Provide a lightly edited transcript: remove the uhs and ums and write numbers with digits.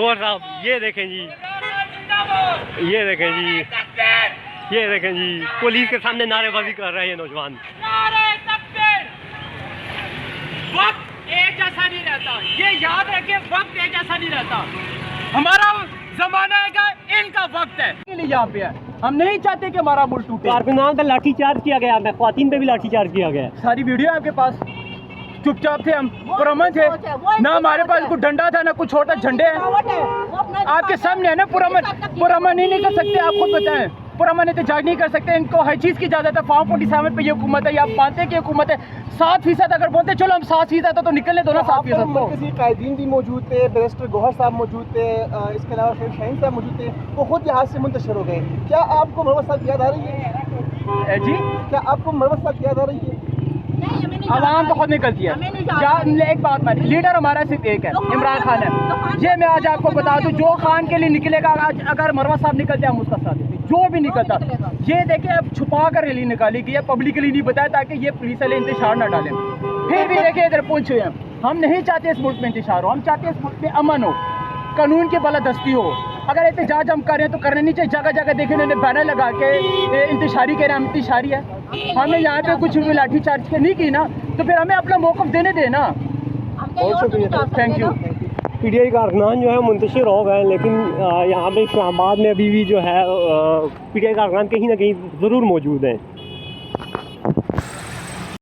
और साहब ये देखें जी, ये देखें जी, ये देखें जी, पुलिस के सामने नारेबाजी कर रहे हैं नौजवान। वक्त एक जैसा नहीं रहता, ये याद रखे, वक्त एक जैसा नहीं रहता। हमारा जमाना है, इनका वक्त है। यहाँ पे है, हम नहीं चाहते कि हमारा मुल्क टूटे। कारकुनान का लाठी चार्ज किया गया, ख्वातीन पे भी लाठी चार्ज किया गया। सारी वीडियो है आपके पास। चुपचाप थे हम, पुरअमन थे ना, हमारे पास कोई डंडा था ना कुछ छोटा झंडे हैं। आपके सामने है ना पुरअमन नहीं निकल सकते, आप खुद बताएं। पुरअमन एहतजाज नहीं कर सकते, इनको हर चीज़ की इजाज़त है। फॉर्म 47 पे ये हुकूमत है, आप मानते हैं कि हुकूमत है। 7% अगर बोलते चलो हम 7% तो निकलने दो ना 7%। मरकज़ी कायदीन भी मौजूद थे, बैरिस्टर गौहर साहब मौजूद थे, इसके अलावा शेख शाहीन साहब मौजूद थे, वो खुद यहाँ से मुंतशिर हो गए। क्या आपको मरवत साहब याद आ रही है जी? क्या आपको मरवत साहब याद आ रही है? आवाम तो खुद निकलती है। एक बात मानी, लीडर हमारा सिर्फ एक है, इमरान खान है। ये मैं आज आपको बता दूं, जो खान के लिए निकलेगा, आज अगर मरवत साहब निकलते हैं हम उसका साथ देते, जो भी निकलता। ये देखिए अब छुपा कर रैली निकाली गई है, पब्लिकली नहीं बताया ताकि ये पुलिस वाले इंतशार ना डालें। फिर भी देखिए इधर पहुंचे हैं। हम नहीं चाहते इस मुल्क में इंतशार हो, हम चाहते हैं इस मुल्क में अमन हो, कानून की बालादस्ती हो। अगर एहतजाज हम करें तो करना नहीं चाहिए। जगह जगह देखें उन्होंने बैनर लगा के इंतशारी कह रहे हैं, हम इंतशारी है। हमने यहाँ पे कुछ लाठी चार्ज नहीं की ना, तो फिर हमें अपना मौक़िफ़ देने देना। बहुत शुक्रिया, थैंक यू। पीटीआई कारकुनान जो है मुंतशिर हो गए, लेकिन यहाँ पे इस्लामाबाद में अभी भी जो है पीटीआई कारकुनान कहीं ना कहीं ज़रूर मौजूद हैं।